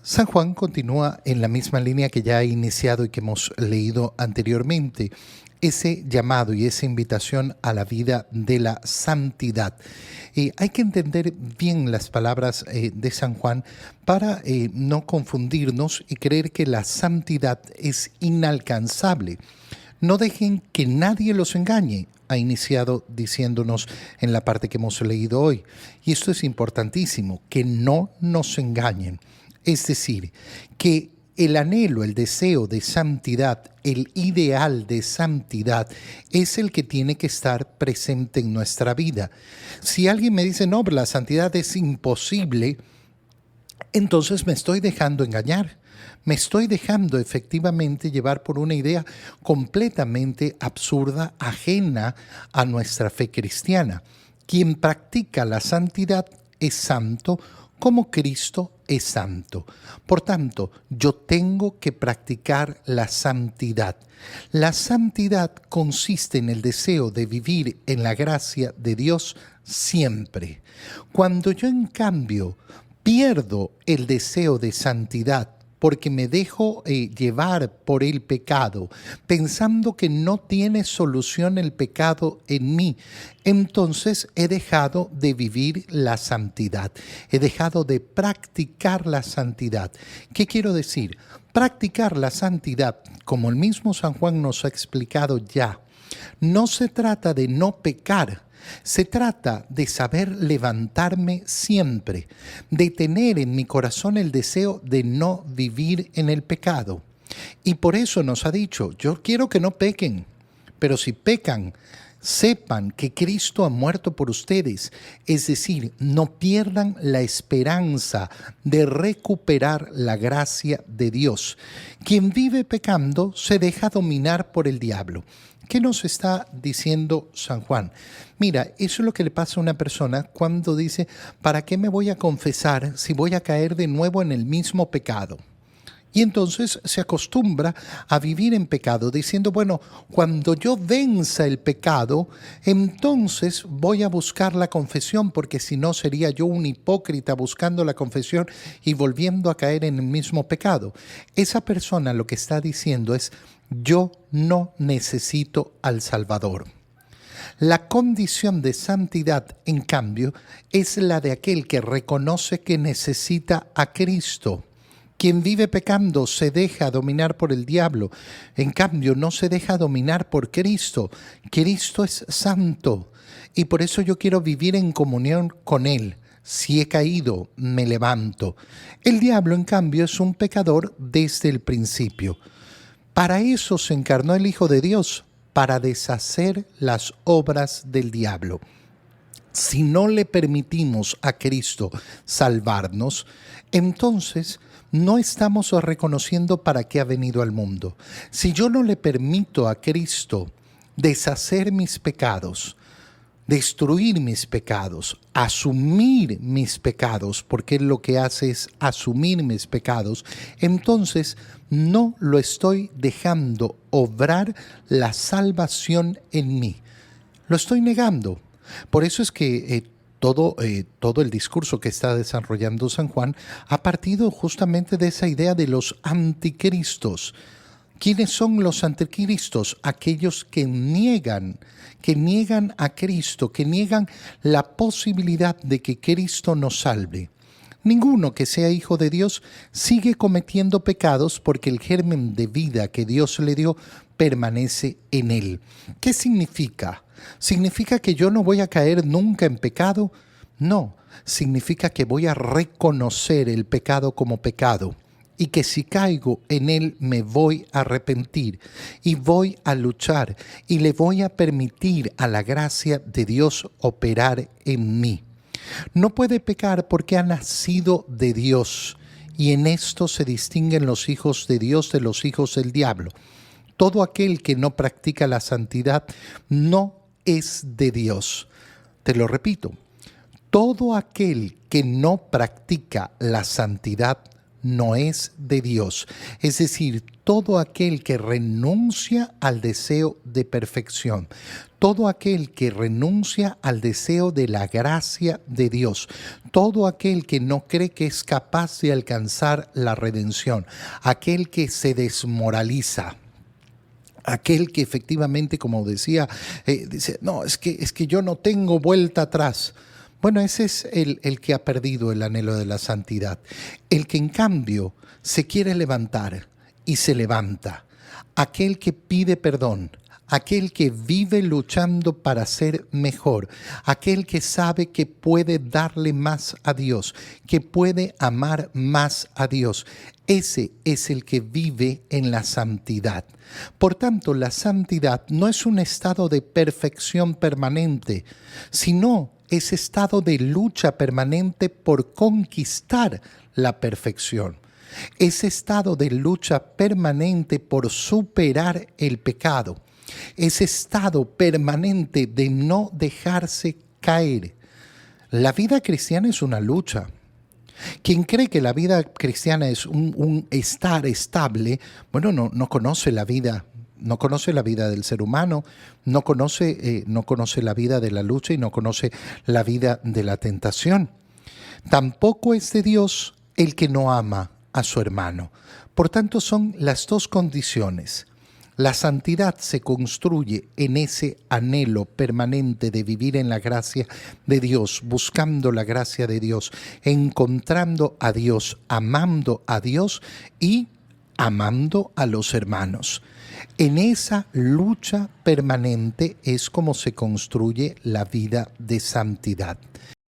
San Juan continúa en la misma línea que ya ha iniciado y que hemos leído anteriormente, ese llamado y esa invitación a la vida de la santidad. Hay que entender bien las palabras de San Juan para no confundirnos y creer que la santidad es inalcanzable. No dejen que nadie los engañe, ha iniciado diciéndonos en la parte que hemos leído hoy. Y esto es importantísimo, que no nos engañen. Es decir, que el anhelo, el deseo de santidad, el ideal de santidad es el que tiene que estar presente en nuestra vida. Si alguien me dice, no, pero la santidad es imposible, entonces me estoy dejando engañar. Me estoy dejando efectivamente llevar por una idea completamente absurda, ajena a nuestra fe cristiana. Quien practica la santidad es santo como Cristo es santo. Por tanto, yo tengo que practicar la santidad. La santidad consiste en el deseo de vivir en la gracia de Dios siempre. Cuando yo, en cambio, pierdo el deseo de santidad porque me dejo llevar por el pecado, pensando que no tiene solución el pecado en mí, entonces he dejado de vivir la santidad, he dejado de practicar la santidad. ¿Qué quiero decir? Practicar la santidad, como el mismo San Juan nos ha explicado ya, no se trata de no pecar. Se trata de saber levantarme siempre, de tener en mi corazón el deseo de no vivir en el pecado. Y por eso nos ha dicho, yo quiero que no pequen, pero si pecan, sepan que Cristo ha muerto por ustedes, es decir, no pierdan la esperanza de recuperar la gracia de Dios. Quien vive pecando se deja dominar por el diablo. ¿Qué nos está diciendo San Juan? Mira, eso es lo que le pasa a una persona cuando dice, ¿para qué me voy a confesar si voy a caer de nuevo en el mismo pecado? Y entonces se acostumbra a vivir en pecado, diciendo, bueno, cuando yo venza el pecado, entonces voy a buscar la confesión, porque si no sería yo un hipócrita buscando la confesión y volviendo a caer en el mismo pecado. Esa persona lo que está diciendo es, yo no necesito al Salvador. La condición de santidad, en cambio, es la de aquel que reconoce que necesita a Cristo. Quien vive pecando se deja dominar por el diablo. En cambio, no se deja dominar por Cristo. Cristo es santo y por eso yo quiero vivir en comunión con Él. Si he caído, me levanto. El diablo, en cambio, es un pecador desde el principio. Para eso se encarnó el Hijo de Dios, para deshacer las obras del diablo. Si no le permitimos a Cristo salvarnos, entonces no estamos reconociendo para qué ha venido al mundo. Si yo no le permito a Cristo deshacer mis pecados, destruir mis pecados, asumir mis pecados, porque Él lo que hace es asumir mis pecados, entonces no lo estoy dejando obrar la salvación en mí. Lo estoy negando. Por eso es que todo el discurso que está desarrollando San Juan ha partido justamente de esa idea de los anticristos. ¿Quiénes son los anticristos? Aquellos que niegan a Cristo, que niegan la posibilidad de que Cristo nos salve. Ninguno que sea hijo de Dios sigue cometiendo pecados porque el germen de vida que Dios le dio permanece en él. ¿Qué significa? ¿Significa que yo no voy a caer nunca en pecado? No, significa que voy a reconocer el pecado como pecado y que si caigo en él me voy a arrepentir y voy a luchar y le voy a permitir a la gracia de Dios operar en mí. No puede pecar porque ha nacido de Dios y en esto se distinguen los hijos de Dios de los hijos del diablo. Todo aquel que no practica la santidad no es de Dios. Te lo repito, todo aquel que no practica la santidad no es de Dios. Es decir, todo aquel que renuncia al deseo de perfección, todo aquel que renuncia al deseo de la gracia de Dios, todo aquel que no cree que es capaz de alcanzar la redención, aquel que se desmoraliza, aquel que efectivamente, como decía, dice, no, es que yo no tengo vuelta atrás. Bueno, ese es el que ha perdido el anhelo de la santidad. El que en cambio se quiere levantar y se levanta. Aquel que pide perdón. Aquel que vive luchando para ser mejor. Aquel que sabe que puede darle más a Dios. Que puede amar más a Dios. Ese es el que vive en la santidad. Por tanto, la santidad no es un estado de perfección permanente, sino ese estado de lucha permanente por conquistar la perfección. Ese estado de lucha permanente por superar el pecado. Ese estado permanente de no dejarse caer. La vida cristiana es una lucha. Quien cree que la vida cristiana es un estar estable, bueno, no conoce la vida. No conoce la vida del ser humano, no conoce la vida de la lucha y no conoce la vida de la tentación. Tampoco es de Dios el que no ama a su hermano. Por tanto, son las dos condiciones. La santidad se construye en ese anhelo permanente de vivir en la gracia de Dios, buscando la gracia de Dios, encontrando a Dios, amando a Dios y amando a los hermanos. En esa lucha permanente es como se construye la vida de santidad.